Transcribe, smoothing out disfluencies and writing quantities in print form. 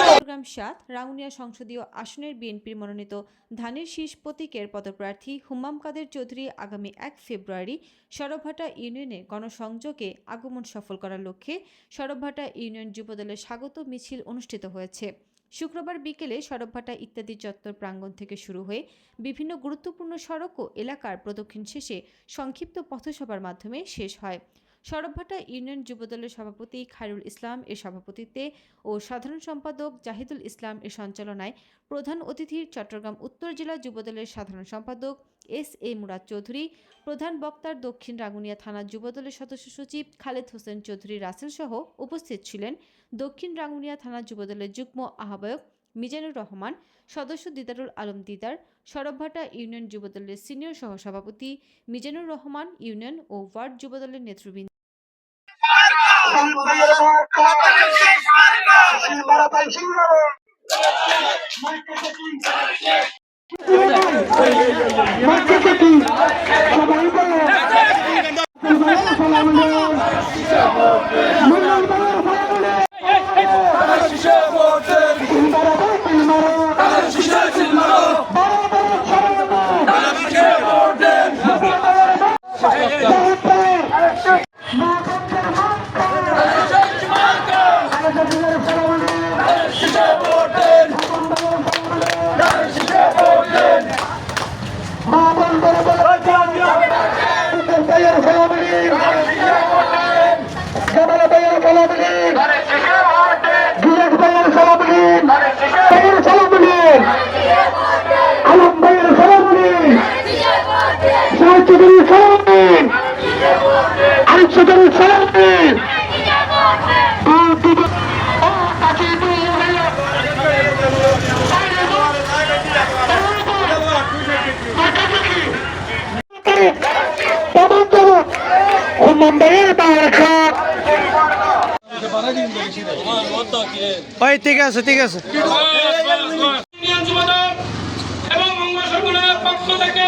চট্টগ্রাম ৭ রাঙ্গুনিয়া সংসদীয় আসনের বিএনপির মনোনীত ধানের শীষ প্রতীকের পদপ্রার্থী হুম্মাম কাদের চৌধুরী আগামী ১ ফেব্রুয়ারি সরবভাটা ইউনিয়নে গণসংযোগে আগমন সফল করার লক্ষ্যে সরবভাটা ইউনিয়ন যুবদলের স্বাগত মিছিল অনুষ্ঠিত হয়েছে। শুক্রবার বিকেলে সরবভাটা ইত্যাদি চত্বর প্রাঙ্গণ থেকে শুরু হয়ে বিভিন্ন গুরুত্বপূর্ণ সড়ক ও এলাকার প্রদক্ষিণ শেষে সংক্ষিপ্ত পথসভার মাধ্যমে শেষ হয়। সরবভাটা ইউনিয়ন যুবদলের সভাপতি খায়রুল ইসলাম এর সভাপতিত্বে ও সাধারণ সম্পাদক জাহিদুল ইসলাম এর সঞ্চালনায় প্রধান অতিথি চট্টগ্রাম উত্তর জেলা যুবদলের সাধারণ সম্পাদক এস.এ. মুরাদ চৌধুরী, প্রধান বক্তার দক্ষিণ রাঙ্গুনিয়া থানা যুবদলের সদস্য সচিব খালেদ হোসেন চৌধুরী রাসেল সহ উপস্থিত ছিলেন দক্ষিণ রাঙ্গুনিয়া থানা যুবদলের যুগ্ম আহ্বায়ক মিজানুর রহমান, সদস্য দিদারুল আলম দিদার, সরবভাটা ইউনিয়ন যুবদলের সিনিয়র সহসভাপতি মিজানুর রহমান, ইউনিয়ন ও ওয়ার্ড যুবদলের নেতৃবৃন্দ। ঠিক আছে ঠিক আছে। এবং অঙ্গ সংগঠনের পক্ষ থেকে